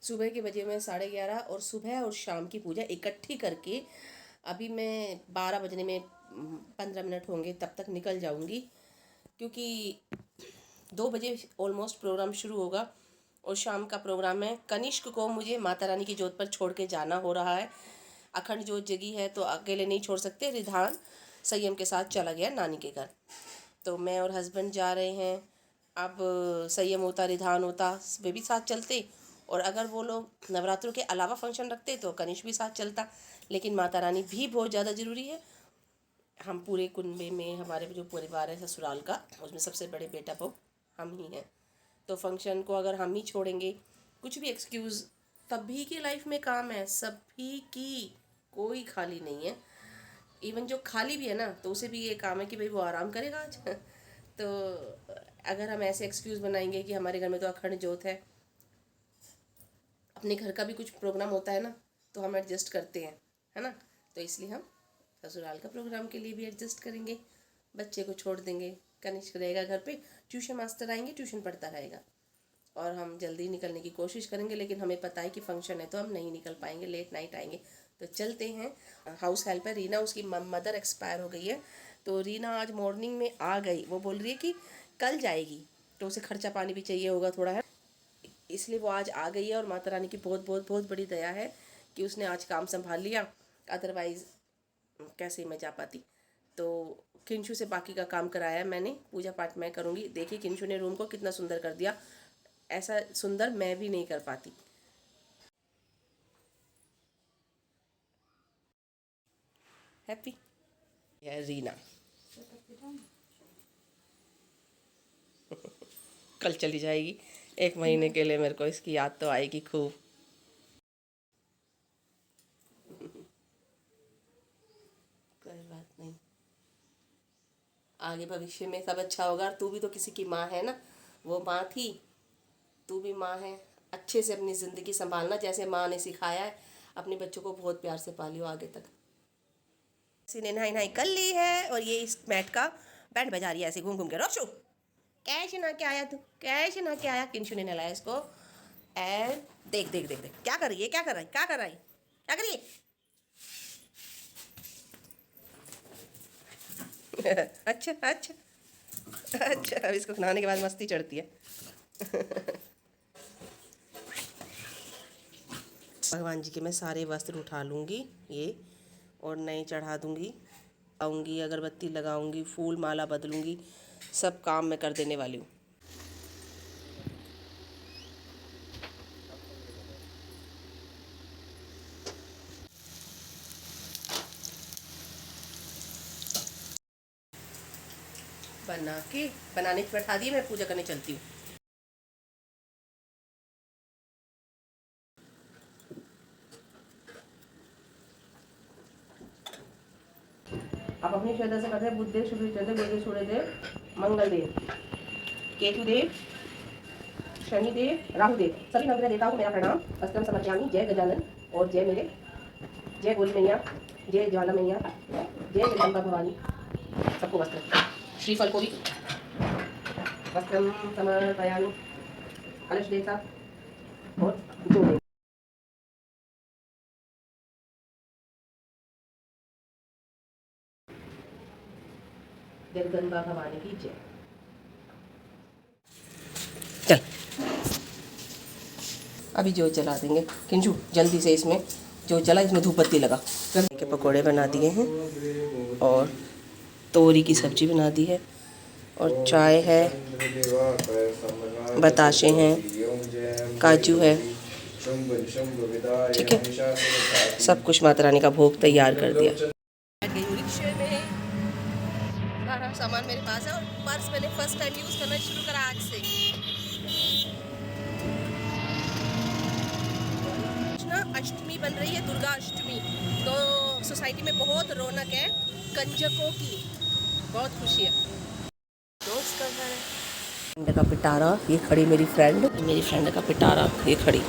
सुबह के बजे में 11:30 और सुबह और शाम की पूजा इकट्ठी करके अभी मैं 12 बजने में 15 मिनट होंगे तब तक निकल जाऊंगी, क्योंकि 2 बजे ऑलमोस्ट प्रोग्राम शुरू होगा और शाम का प्रोग्राम है। कनिष्क को मुझे माता रानी की जोत पर छोड़ के जाना हो रहा है। अखंड जोत जगी है तो अकेले नहीं छोड़ सकते। रिधान संयम के साथ चला गया नानी के घर, तो मैं और हस्बैंड जा रहे हैं। अब संयम होता, रिधान होता, वे भी साथ चलते, और अगर वो लोग नवरात्रों के अलावा फंक्शन रखते तो कनिष्क भी साथ चलता, लेकिन माता रानी भी बहुत ज़्यादा ज़रूरी है। हम पूरे कुनबे में, हमारे जो परिवार है ससुराल का, उसमें सबसे बड़े बेटा बहू हम ही हैं। तो फंक्शन को अगर हम ही छोड़ेंगे, कुछ भी एक्सक्यूज़, सभी की लाइफ में काम है, सभी की, कोई खाली नहीं है। इवन जो खाली भी है ना, तो उसे भी ये काम है कि भाई वो आराम करेगा आज तो अगर हम ऐसे एक्सक्यूज़ बनाएंगे कि हमारे घर में तो अखंड जोत अपने घर का भी कुछ प्रोग्राम होता है ना, तो हम एडजस्ट करते हैं, है ना। तो इसलिए हम ससुराल का प्रोग्राम के लिए भी एडजस्ट करेंगे, बच्चे को छोड़ देंगे, कनिष्क रहेगा घर पे, ट्यूशन मास्टर आएंगे, ट्यूशन पढ़ता रहेगा, और हम जल्दी निकलने की कोशिश करेंगे। लेकिन हमें पता है कि फंक्शन है तो हम नहीं निकल पाएंगे, लेट नाइट आएंगे। तो चलते हैं। हाउस हेल्प है रीना, उसकी मदर एक्सपायर हो गई है, तो रीना आज मॉर्निंग में आ गई। वो बोल रही है कि कल जाएगी, तो उसे खर्चा पानी भी चाहिए होगा थोड़ा, है, इसलिए वो आज आ गई है। और माता रानी की बहुत बहुत बहुत बड़ी दया है कि उसने आज काम संभाल लिया, अदरवाइज़ कैसे मैं जा पाती। तो किंशु से बाकी का काम कराया मैंने, पूजा पाठ मैं करूँगी। देखिए किंशु ने रूम को कितना सुंदर कर दिया, ऐसा सुंदर मैं भी नहीं कर पाती। हैप्पी है रीना कल चली जाएगी 1 महीने के लिए, मेरे को इसकी याद तो आएगी खूब। कोई बात नहीं, आगे भविष्य में सब अच्छा होगा। तू भी तो किसी की माँ है ना, वो माँ थी, तू भी माँ है। अच्छे से अपनी ज़िंदगी संभालना, जैसे माँ ने सिखाया है। अपने बच्चों को बहुत प्यार से पालियो आगे तक। किसी ने नहाई नहाई कर ली है, और ये इस मैट का बैंड बजा रही है ऐसे घूम घूम के। रोशू कैसे ना क्या आया, तू कैसे ना क्या आया। किंशु ने नहलाया इसको। एंड देख देख देख देख क्या कर रही है, क्या कर रहा है, क्या कर रहा है, क्या करिए अच्छा अच्छा अच्छा, अब इसको नहाने के बाद मस्ती चढ़ती है भगवान जी के मैं सारे वस्त्र उठा लूँगी ये, और नए चढ़ा दूँगी, आऊँगी, अगरबत्ती लगाऊँगी, फूल माला बदलूँगी, सब काम मैं कर देने वाली हूँ। बना के बनाने बैठा दिए, मैं पूजा करने चलती हूँ। आप अपनी श्रद्धा से करते हैं। बुद्धदेव, शुक्रदेव, गुरुदेव, सूर्यदेव, मंगलदेव, केतुदेव, शनिदेव, राहुदेव, सभी नवग्रह देवताओं को मेरा प्रणाम। अस्त्रम समर्पयामि। जय गजानन और जय मेरे, जय गोली मैया, जय ज्वाला मैया, जय जगदम्बा भवानी। सबको वस्त्र, श्रीफल को भी वस्त्रम समर्पयामि। कलश देवता और जो देव, जगदम्बा भवानी की जय। चल अभी जो जला देंगे किंजू, जल्दी से इसमें जो जला, इसमें धूप बत्ती लगा के पकोड़े बना दिए हैं, और तोरी की सब्जी बना दी है, और चाय है, बताशे हैं, काजू है, ठीक है, सब कुछ माता रानी का भोग तैयार कर दिया। रिक्शे में सारा सामान मेरे पास है, और पर्स मैंने फर्स्ट टाइम यूज़ करना शुरू करा आज से। ना अष्टमी बन रही है, दुर्गा अष्टमी, तो सोसाइटी में बहुत रौनक है, कंजकों की बहुत खुशी है। दोस्त का घर है। फ्रेंड का पिटारा, ये खड़ी मेरी फ्रेंड का पिटारा, ये खड़ी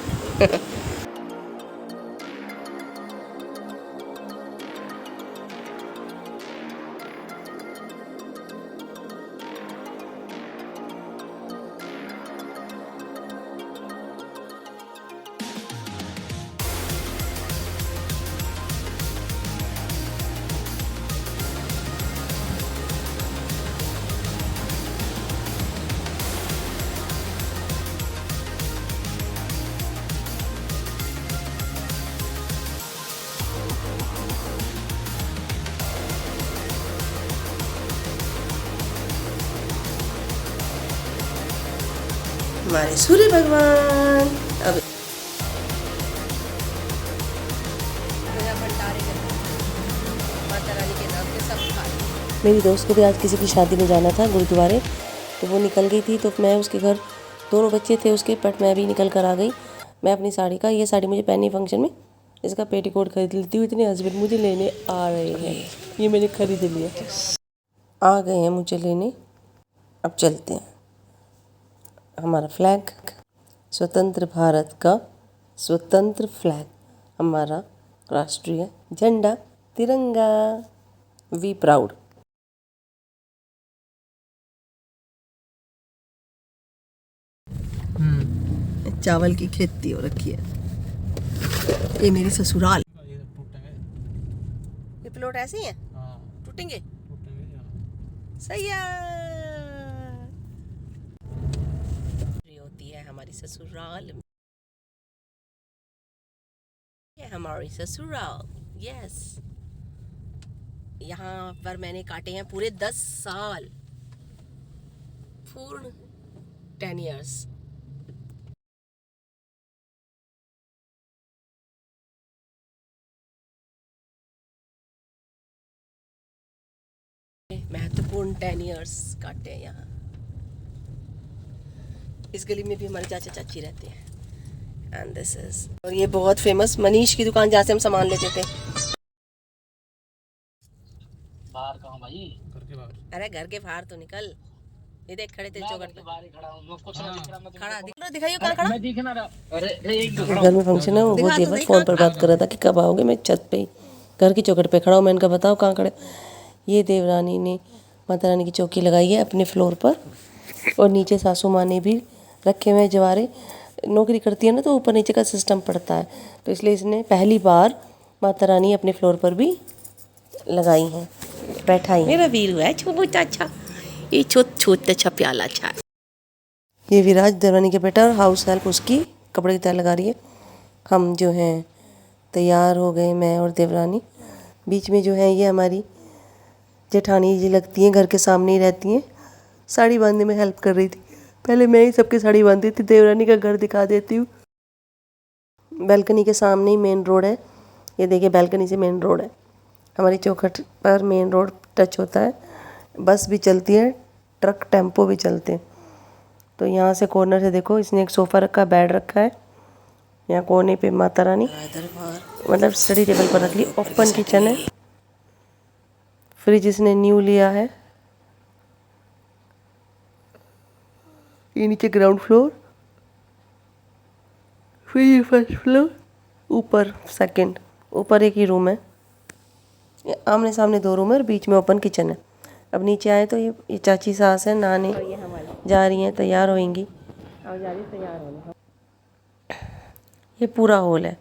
हमारे सूर्य भगवान। अब भंडारे माता रानी के नाम पे सब खा रहे। मेरी दोस्त को भी आज किसी की शादी में जाना था गुरुद्वारे, तो वो निकल गई थी, तो मैं उसके घर, दोनों बच्चे थे उसके, बट मैं भी निकल कर आ गई। मैं अपनी साड़ी का, ये साड़ी मुझे पहनी फंक्शन में, इसका पेटीकोट खरीद लेती हूँ। इतने हस्बैंड मुझे लेने आ रहे हैं, ये मैंने खरीद लिया, आ गए हैं मुझे लेने। अब चलते हैं। हमारा फ्लैग, स्वतंत्र भारत का स्वतंत्र फ्लैग, हमारा राष्ट्रीय झंडा तिरंगा, वी प्राउड। चावल की खेती हो रखी है, ये मेरी ससुराल। ये प्लॉट ऐसे ही है, टूटेंगे, सही है। ये होती है हमारी ससुराल, ये हमारी ससुराल, यस। यहाँ पर मैंने काटे हैं पूरे 10 साल, पूर्ण 10 years। महत्वपूर्ण 10 years काटे हैं यहाँ। इस गली में भी हमारे चाचा चाची रहते हैं। एंड दिस इज, और ये बहुत फेमस मनीष की दुकान, जहाँ से हम सामान लेते थे। बाहर कहाँ भाई? घर के बाहर। अरे घर के बाहर तो निकल, ये देख खड़े थे चौखट पे। बाहर ही खड़ा हूँ, मैं कुछ नहीं दिख रहा। मैं खड़ा दिखाइए कहाँ खड़ा। मैं दिख ना रहा। अरे एक घर में फंक्शन है, वो देवर फोन पर बात कर रहा था कि कब आओगे। मैं छत पे ही घर की चौखट पे खड़ा हूँ। मैंने कहा बताओ कहाँ खड़े। ये देवरानी ने माता रानी की चौकी लगाई है अपने फ्लोर पर, और नीचे सासू माँ ने भी रखे हुए हैं जवारे। नौकरी करती है ना, तो ऊपर नीचे का सिस्टम पड़ता है, तो इसलिए इसने पहली बार माता रानी अपने फ्लोर पर भी लगाई हैं, बैठाई हैं। मेरा वीरू है छोटू चाचा, ये छोटा अच्छा प्याला अच्छा। ये विराज देवरानी के बेटा, और हाउस हेल्प उसकी कपड़े की तय लगा रही है। हम जो हैं तैयार हो गए, मैं और देवरानी। बीच में जो है ये हमारी जेठानी जी लगती हैं, घर के सामने ही रहती हैं, साड़ी बांधने में हेल्प कर रही थी। पहले मैं ही सबकी साड़ी बांधती थी। देवरानी का घर दिखा देती हूँ। बैल्कनी के सामने ही मेन रोड है, ये देखिए बैल्कनी से मेन रोड है। हमारी चौखट पर मेन रोड टच होता है, बस भी चलती है, ट्रक टेम्पो भी चलते हैं। तो यहाँ से कॉर्नर से देखो, इसने एक सोफ़ा रखा, बेड रखा है। यहाँ कोने पे माता रानी, मतलब स्टडी टेबल पर रख ली। ओपन किचन है, फ्रिज इसने न्यू लिया है। ये नीचे ग्राउंड फ्लोर, फिर ये फर्स्ट फ्लोर, ऊपर सेकंड, ऊपर एक ही रूम है। ये आमने सामने 2 रूम है और बीच में ओपन किचन है। अब नीचे आए तो ये चाची सास है, नहाने जा रही हैं, तैयार होंगी। ये पूरा हॉल है,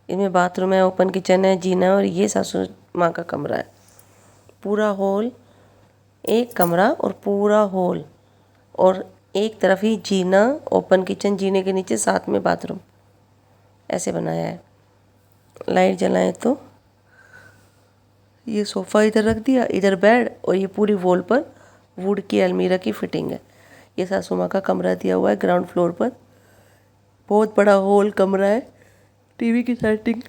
इसमें बाथरूम है, ओपन किचन है, जीना है, और ये सासू माँ का कमरा है। पूरा हॉल, एक कमरा और पूरा हॉल, और एक तरफ ही जीना, ओपन किचन, जीने के नीचे साथ में बाथरूम, ऐसे बनाया है। लाइट जलाएं तो ये सोफ़ा इधर रख दिया, इधर बेड, और ये पूरी वॉल पर वुड की अलमीरा की फिटिंग है। ये सासू माँ का कमरा दिया हुआ है ग्राउंड फ्लोर पर। बहुत बड़ा हॉल कमरा है, टीवी की सेटिंग,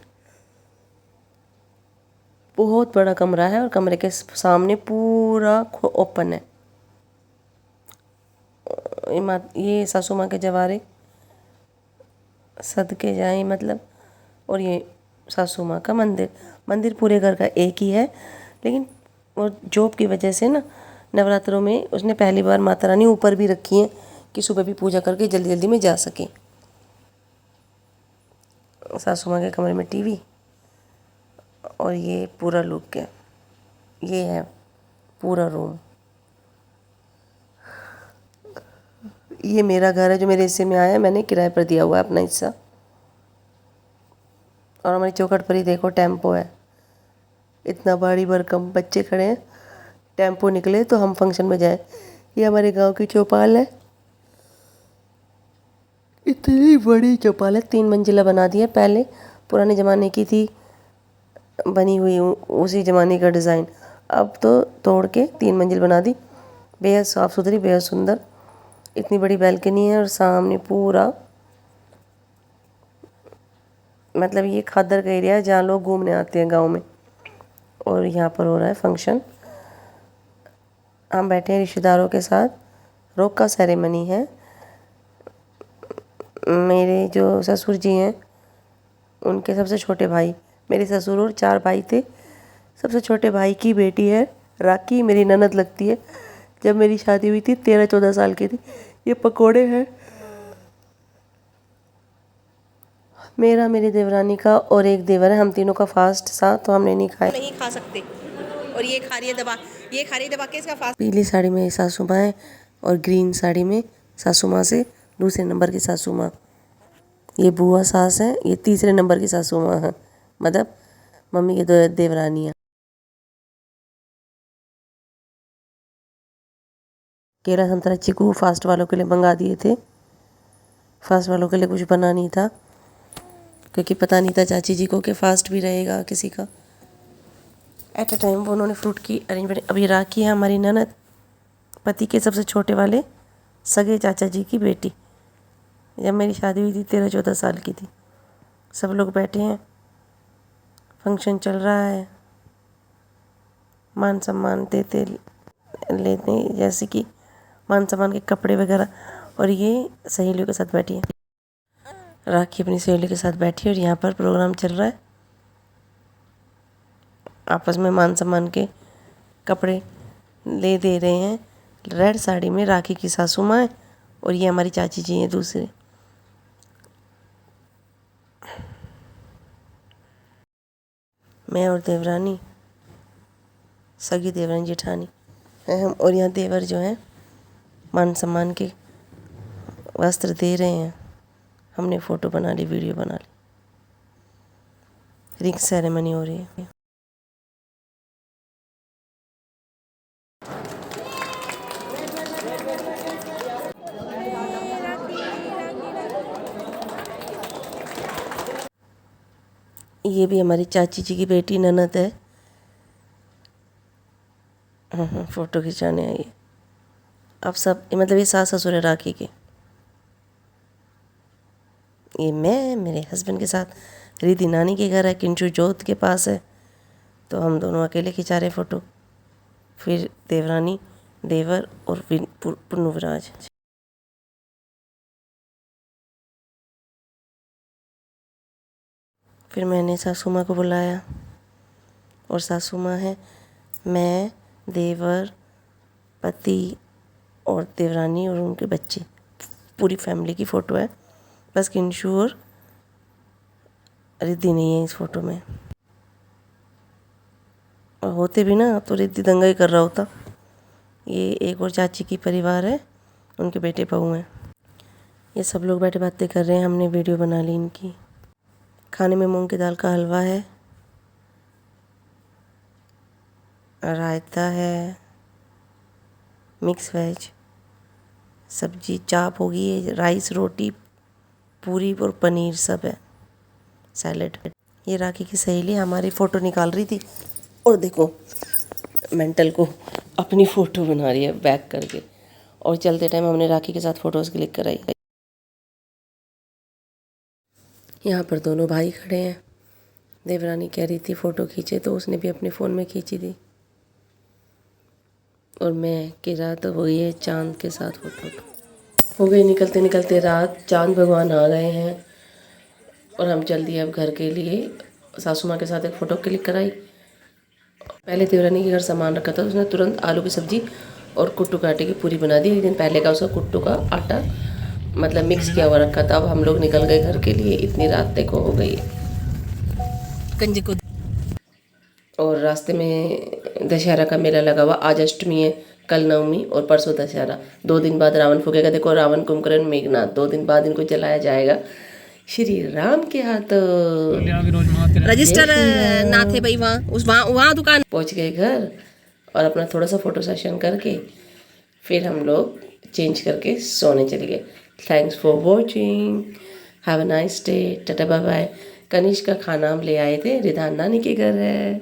बहुत बड़ा कमरा है, और कमरे के सामने पूरा ओपन है। ये सासू माँ के जवारे सदके जाएं मतलब, और ये सासू माँ का मंदिर। मंदिर पूरे घर का एक ही है, लेकिन वो जॉब की वजह से ना, नवरात्रों में उसने पहली बार माता रानी ऊपर भी रखी हैं कि सुबह भी पूजा करके जल्दी जल्दी में जा सकें। सासू माँ के कमरे में टीवी, और ये पूरा लुक है, ये है पूरा रूम। ये मेरा घर है जो मेरे हिस्से में आया है, मैंने किराए पर दिया हुआ है अपना हिस्सा। और हमारी चौखट पर ही देखो टेम्पो है, इतना भारी भरकम, बच्चे खड़े हैं, टेम्पो निकले तो हम फंक्शन में जाए। ये हमारे गांव की चौपाल है, इतनी बड़ी चौपाल है, 3 मंजिला बना दी है। पहले पुराने ज़माने की थी बनी हुई, उसी ज़माने का डिज़ाइन, अब तो तोड़ के 3 मंजिल बना दी। बेहद साफ़ सुथरी, बेहद सुंदर। इतनी बड़ी बैल्कनी है और सामने पूरा मतलब ये खद्दर का एरिया है जहाँ लोग घूमने आते हैं गांव में। और यहाँ पर हो रहा है फंक्शन। हम बैठे हैं रिश्तेदारों के साथ, रोक का सेरेमनी है। मेरे जो ससुर जी हैं उनके सबसे छोटे भाई, मेरे ससुर और 4 भाई थे। सबसे छोटे भाई की बेटी है राखी, मेरी ननद लगती है। जब मेरी शादी हुई थी 13-14 साल की थी। ये पकोड़े हैं मेरा, मेरी देवरानी का और एक देवर है। हम तीनों का फास्ट था तो हमने नहीं खाया, नहीं खा सकते। और ये खा रही है दबा, ये खा रही है दबा के इसका फास्ट। पीली साड़ी में सासू माँ है और ग्रीन साड़ी में सासू माँ से दूसरे नंबर की सासू माँ। ये बुआ सास है, ये तीसरे नंबर की सासू माँ है, मतलब मम्मी की देवरानियाँ। केला संतरा चीकू फास्ट वालों के लिए मंगा दिए थे। फास्ट वालों के लिए कुछ बना नहीं था क्योंकि पता नहीं था चाची जी को कि फास्ट भी रहेगा किसी का। एट अ टाइम वो उन्होंने फ्रूट की अरेंजमेंट। अभी राखी है हमारी ननद, पति के सबसे छोटे वाले सगे चाचा जी की बेटी। जब मेरी शादी हुई थी 13-14 साल की थी। सब लोग बैठे हैं, फंक्शन चल रहा है, मान सम्मान देते लेते, जैसे कि मान सम्मान के कपड़े वगैरह। और ये सहेलियों के साथ बैठी है, राखी अपनी सहेली के साथ बैठी है और यहाँ पर प्रोग्राम चल रहा है। आपस में मान सम्मान के कपड़े ले दे रहे हैं। रेड साड़ी में राखी की सासू माँ है और ये हमारी चाची जी हैं दूसरे। मैं और देवरानी, सगी देवरानी जेठानी हैं हम। और यहाँ देवर जो हैं मान सम्मान के वस्त्र दे रहे हैं। हमने फ़ोटो बना ली, वीडियो बना ली। रिंग सेरेमनी हो रही है। ये भी हमारी चाची जी की बेटी ननद है। फ़ोटो खिंचाने आई है। अब सब मतलब ये सास ससुर है राखी के। ये मैं मेरे हस्बैंड के साथ रिद्धि नानी के घर है, किंचू जोत के पास है, तो हम दोनों अकेले खिंचा रहे फ़ोटो। फिर देवरानी, देवर और पुन्नू विराज। फिर मैंने सासू माँ को बुलाया और सासू माँ है मैं, देवर, पति और देवरानी और उनके बच्चे, पूरी फैमिली की फ़ोटो है। बस किंशु और रिद्धि नहीं है इस फ़ोटो में। और होते भी ना तो रिद्धि दंगा ही कर रहा होता। ये एक और चाची की परिवार है, उनके बेटे बहू हैं। ये सब लोग बैठे बातें कर रहे हैं। हमने वीडियो बना ली इनकी। खाने में मूंग की दाल का हलवा है, रायता है, मिक्स वेज, सब्जी, चाप होगी, राइस, रोटी, पूरी और पनीर सब है, सैलेड। ये राखी की सहेली हमारी फ़ोटो निकाल रही थी और देखो मेंटल को अपनी फ़ोटो बना रही है बैक करके। और चलते टाइम हमने राखी के साथ फ़ोटोज़ क्लिक कराई। यहाँ पर दोनों भाई खड़े हैं। देवरानी कह रही थी फ़ोटो खींचे तो उसने भी अपने फ़ोन में खींची थी। और मैं कि रात हो गई है, चांद के साथ फ़ोटो हो गई। निकलते निकलते रात, चांद भगवान आ गए हैं और हम जल्दी दिए अब घर के लिए। सासू माँ के साथ एक फ़ोटो क्लिक कराई। पहले देवरानी के घर सामान रखा था, उसने तुरंत आलू की सब्ज़ी और कुट्टू के आटे की पूरी बना दी। एक दिन पहले का उसका कुट्टू का आटा मतलब मिक्स किया हुआ रखा था। अब हम लोग निकल गए घर के लिए। इतनी रात देखो हो गई कंजे को। और रास्ते में दशहरा का मेला लगा हुआ। आज अष्टमी है, कल नवमी और परसों दशहरा। 2 दिन बाद रावण फूकेगा। देखो रावण, कुंभकर्ण, मेघनाथ, 2 दिन बाद इनको जलाया जाएगा श्री राम के हाथ। रजिस्टर ना थे भाई वहाँ दुकान। पहुँच गए घर और अपना थोड़ा सा फ़ोटो सेशन करके फिर हम लोग चेंज करके सोने चले गए। Thanks for watching, have a nice day, tata bye bye. Kanishk का खाना हम ले आए थे, रिधान नानी के घर है।